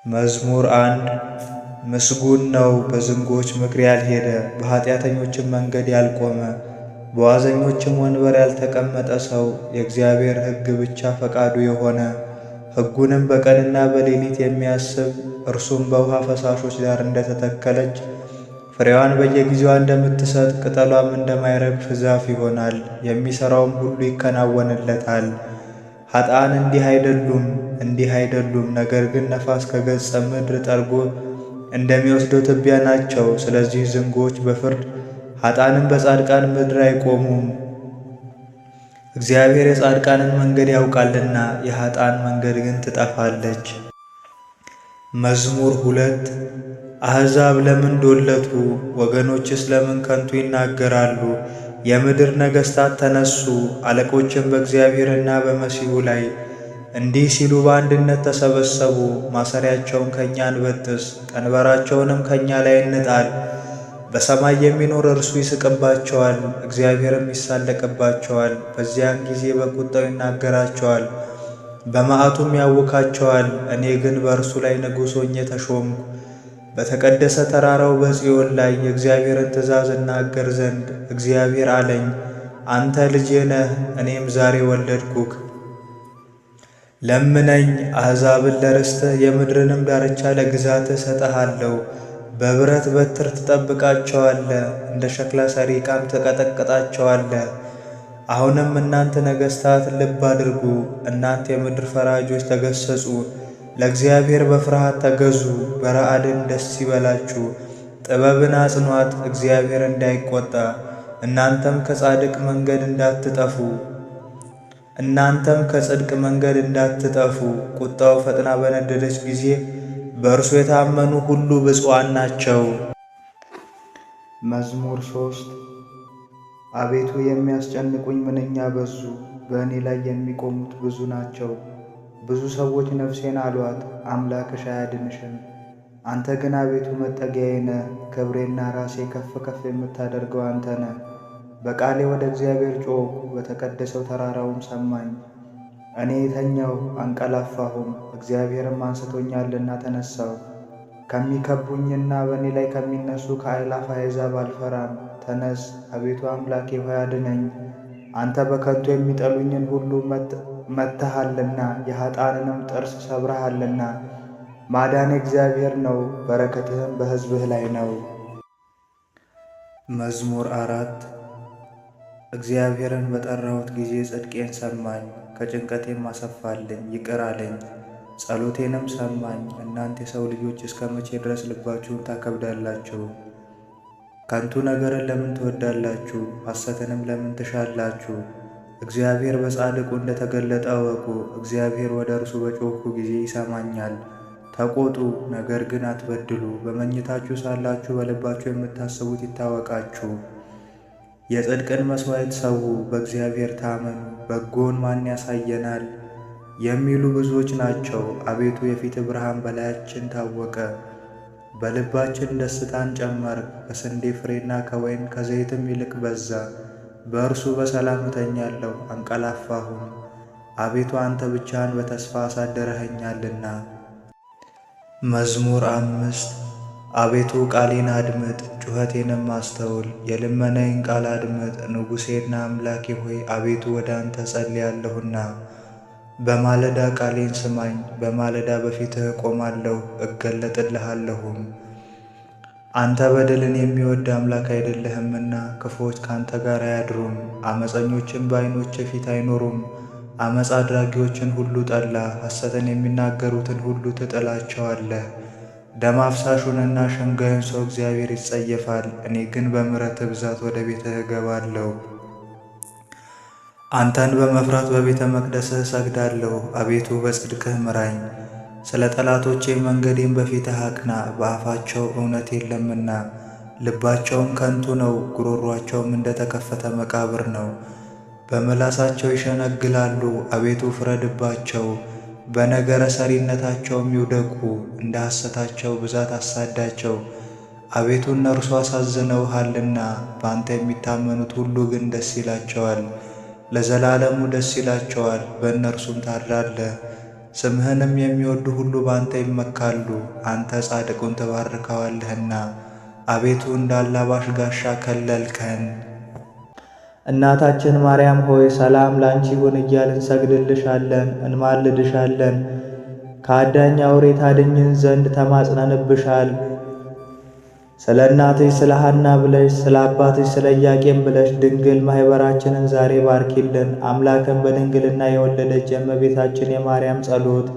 መዝሙር 1 ምስጉን ነው በዝንጎች ምክር ያልሄደ፣ በኃጢአተኞችም መንገድ ያልቆመ፣ በዋዘኞችም ወንበር ያልተቀመጠ ሰው። የእግዚአብሔር ሕግ ብቻ ፈቃዱ የሆነ፣ ሕጉንም በቀንና በሌሊት የሚያስብ። እርሱም በውኃ ፈሳሾች ዳር እንደተተከለች፣ ፍሬዋን በየጊዜዋ እንደምትሰጥ፣ ቅጠሏም እንደማይረግፍ ዛፍ ይሆናል። የሚሠራውም ሁሉ ይከናወንለታል። ኃጥአን እንዲህ አይደሉም፣ ነገር ግን ነፋስ ከገጸ ምድር ጠርጎ እንደሚወስደው ትቢያ ናቸው። ስለዚህ ዝንጎች በፍርድ ኃጥአንም በጻድቃን ምድር አይቆሙም። እግዚአብሔር የጻድቃንን መንገድ ያውቃልና የኃጥአን መንገድ ግን ትጠፋለች። መዝሙር 2 አሕዛብ ለምን ዶለቱ? ወገኖችስ ለምን ከንቱ ይናገራሉ? የምድር ነገሥታት ተነሱ፣ አለቆችም በእግዚአብሔርና በመሲሑ ላይ እንዲህ ሲሉ በአንድነት ተሰበሰቡ። ማሰሪያቸውን ከእኛ እንበጥስ፣ ቀንበራቸውንም ከእኛ ላይ እንጣል። በሰማይ የሚኖር እርሱ ይስቅባቸዋል፣ እግዚአብሔርም ይሳለቅባቸዋል። በዚያን ጊዜ በቁጣው ይናገራቸዋል፣ በመዓቱም ያውካቸዋል። እኔ ግን በእርሱ ላይ ንጉሥ ሆኜ ተሾምኩ። በተቀደሰ ተራራው በጽዮን ላይ የእግዚአብሔርን ትእዛዝ እናገር ዘንድ እግዚአብሔር አለኝ፣ አንተ ልጄ ነህ፣ እኔም ዛሬ ወለድኩክ። ለምነኝ፣ አሕዛብን ለርስትህ የምድርንም ዳርቻ ለግዛትህ እሰጥሃለሁ። በብረት በትር ትጠብቃቸዋለህ፣ እንደ ሸክላ ሠሪ ዕቃም ትቀጠቅጣቸዋለህ። አሁንም እናንተ ነገሥታት ልብ አድርጉ፣ እናንተ የምድር ፈራጆች ተገሠጹ። ለእግዚአብሔር በፍርሃት ተገዙ፣ በረዓድን ደስ ይበላችሁ። ጥበብን አጽኗት፣ እግዚአብሔር እንዳይቈጣ፣ እናንተም ከጽድቅ መንገድ እንዳትጠፉ። ቁጣው ፈጥና በነደደች ጊዜ በእርሱ የታመኑ ሁሉ ብፁዓን ናቸው። መዝሙር 3 አቤቱ የሚያስጨንቁኝ ምንኛ በዙ! በእኔ ላይ የሚቆሙት ብዙ ናቸው። ብዙ ሰዎች ነፍሴን አሏት፣ አምላክሽ አያድንሽም። አንተ ግን አቤቱ መጠጊያዬ ነህ፣ ክብሬና ራሴ ከፍ ከፍ የምታደርገው አንተ ነህ። በቃሌ ወደ እግዚአብሔር ጮኽሁ፣ በተቀደሰው ተራራውም ሰማኝ። እኔ ተኛሁ አንቀላፋሁም፣ እግዚአብሔርም አንስቶኛልና ተነሣሁ። ከሚከቡኝና በእኔ ላይ ከሚነሱ ከአእላፍ አሕዛብ አልፈራም። ተነስ አቤቱ አምላኬ ሆይ አድነኝ። አንተ በከንቱ የሚጠሉኝን ሁሉ መትሃልና የኃጥአንንም ጥርስ ሰብረሃልና። ማዳን እግዚአብሔር ነው፣ በረከትህም በሕዝብህ ላይ ነው። መዝሙር 4 እግዚአብሔርን በጠራሁት ጊዜ ጽድቄን ሰማኝ፣ ከጭንቀቴም አሰፋልኝ፣ ይቅር አለኝ፣ ጸሎቴንም ሰማኝ። እናንተ የሰው ልጆች እስከ መቼ ድረስ ልባችሁን ታከብዳላችሁ? ከንቱ ነገርን ለምን ትወዳላችሁ? ሐሰትንም ለምን ትሻላችሁ? እግዚአብሔር በጻድቁ እንደ ተገለጠ እወቁ። እግዚአብሔር ወደ እርሱ በጮኽኩ ጊዜ ይሰማኛል። ተቆጡ፣ ነገር ግን አትበድሉ። በመኝታችሁ ሳላችሁ በልባችሁ የምታስቡት ይታወቃችሁ። የጽድቅን መሥዋዕት ሰዉ፣ በእግዚአብሔር ታመኑ። በጎን ማን ያሳየናል የሚሉ ብዙዎች ናቸው። አቤቱ የፊትህ ብርሃን በላያችን ታወቀ። በልባችን ደስታን ጨመርክ። ከስንዴ ፍሬና ከወይን ከዘይትም ይልቅ በዛ። በእርሱ በሰላም እተኛለሁ አንቀላፋሁም። አቤቱ አንተ ብቻህን በተስፋ አሳደረኸኛልና። መዝሙር 5 አቤቱ ቃሌን አድምጥ፣ ጩኸቴንም አስተውል። የልመናዬን ቃል አድምጥ፣ ንጉሤና አምላኬ ሆይ አቤቱ ወደ አንተ ጸልያለሁና። በማለዳ ቃሌን ስማኝ። በማለዳ በፊትህ እቆማለሁ እገለጥልሃለሁም። አንተ በደልን የሚወድ አምላክ አይደለህምና ክፉዎች ካንተ ጋር አያድሩም። ዓመፀኞችም በዓይኖችህ ፊት አይኖሩም። ዓመፅ አድራጊዎችን ሁሉ ጠላ፣ ሐሰትን የሚናገሩትን ሁሉ ትጥላቸዋለህ። ደም አፍሳሹንና ሸንጋዩን ሰው እግዚአብሔር ይጸየፋል። እኔ ግን በምሕረትህ ብዛት ወደ ቤትህ እገባለሁ። አንተን በመፍራት በቤተ መቅደስህ እሰግዳለሁ። አቤቱ በጽድቅህ ምራኝ። ስለ ጠላቶቼ መንገዴን በፊትህ አቅና። በአፋቸው እውነት የለምና ልባቸውም ከንቱ ነው። ጉሮሯቸውም እንደ ተከፈተ መቃብር ነው። በምላሳቸው ይሸነግላሉ። አቤቱ ፍረድባቸው፣ በነገረ ሰሪነታቸውም ይውደቁ። እንደ ሐሰታቸው ብዛት አሳዳቸው። አቤቱ እነርሱ አሳዝነውሃልና፣ በአንተ የሚታመኑት ሁሉ ግን ደስ ይላቸዋል። ለዘላለሙ ደስ ይላቸዋል፣ በእነርሱም ታድራለህ። ስምህንም የሚወዱ ሁሉ በአንተ ይመካሉ። አንተ ጻድቁን ትባርከዋለህና አቤቱ እንዳላባሽ ጋሻ ከለልከን። እናታችን ማርያም ሆይ ሰላም ላንቺ ይሁን እያልን እንሰግድልሻለን፣ እንማልድሻለን። ከአዳኝ አውሬ ታድኝን ዘንድ ተማጽነንብሻል። ስለ እናትሽ ስለ ሐና ብለሽ ስለ አባትሽ ስለ ኢያቄም ብለሽ ድንግል ማኅበራችንን ዛሬ ባርኪልን። አምላክን በድንግልና የወለደች የእመቤታችን የማርያም ጸሎት።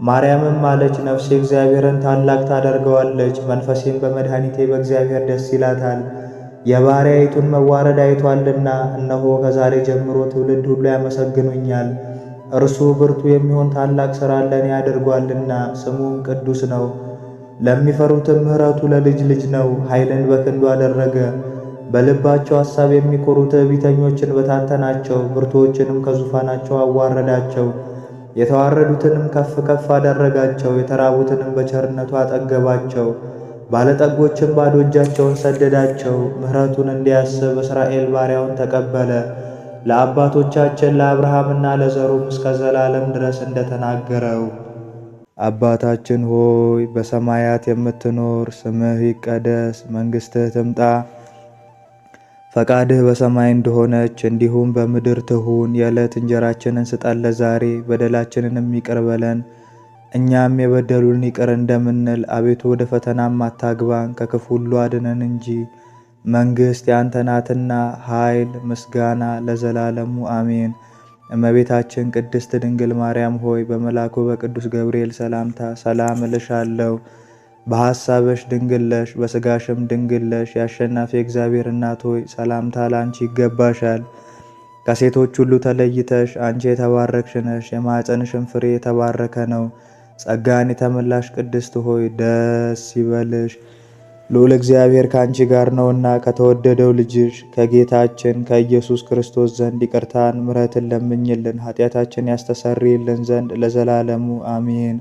ማርያምም አለች፣ ነፍሴ እግዚአብሔርን ታላቅ ታደርገዋለች፣ መንፈሴም በመድኃኒቴ በእግዚአብሔር ደስ ይላታል፣ የባሪያይቱን መዋረድ አይቶአልና። እነሆ ከዛሬ ጀምሮ ትውልድ ሁሉ ያመሰግኑኛል። እርሱ ብርቱ የሚሆን ታላቅ ሥራ ለእኔ አድርጓልና፣ ስሙም ቅዱስ ነው። ለሚፈሩትም ምሕረቱ ለልጅ ልጅ ነው። ኃይልን በክንዱ አደረገ። በልባቸው ሐሳብ የሚኮሩ ትዕቢተኞችን በታተናቸው። ብርቱዎችንም ከዙፋናቸው አዋረዳቸው። የተዋረዱትንም ከፍ ከፍ አደረጋቸው። የተራቡትንም በቸርነቱ አጠገባቸው። ባለጠጎችም ባዶ እጃቸውን ሰደዳቸው። ምሕረቱን እንዲያስብ እስራኤል ባሪያውን ተቀበለ። ለአባቶቻችን ለአብርሃምና ለዘሩም እስከ ዘላለም ድረስ እንደተናገረው። አባታችን ሆይ በሰማያት የምትኖር፣ ስምህ ይቀደስ፣ መንግሥትህ ትምጣ፣ ፈቃድህ በሰማይ እንደሆነች እንዲሁም በምድር ትሁን። የዕለት እንጀራችንን ስጠን ዛሬ፣ በደላችንንም ይቅር በለን እኛም የበደሉን ይቅር እንደምንል። አቤቱ ወደ ፈተናም አታግባን፣ ከክፉ ሁሉ አድነን እንጂ መንግሥት ያንተ ናትና፣ ኃይል፣ ምስጋና ለዘላለሙ አሜን። እመቤታችን ቅድስት ድንግል ማርያም ሆይ በመልአኩ በቅዱስ ገብርኤል ሰላምታ ሰላም እልሻለሁ። በሐሳብሽ ድንግል ነሽ፣ በሥጋሽም ድንግል ነሽ። የአሸናፊ እግዚአብሔር እናት ሆይ ሰላምታ ለአንቺ ይገባሻል። ከሴቶች ሁሉ ተለይተሽ አንቺ የተባረክሽ ነሽ፣ የማኅፀንሽም ፍሬ የተባረከ ነው። ጸጋን የተመላሽ ቅድስት ሆይ ደስ ይበልሽ፣ ልዑል እግዚአብሔር ከአንቺ ጋር ነውና ከተወደደው ልጅሽ ከጌታችን ከኢየሱስ ክርስቶስ ዘንድ ይቅርታን ምሕረትን ለምኝልን ኃጢአታችን ያስተሰርይልን ዘንድ ለዘላለሙ አሜን።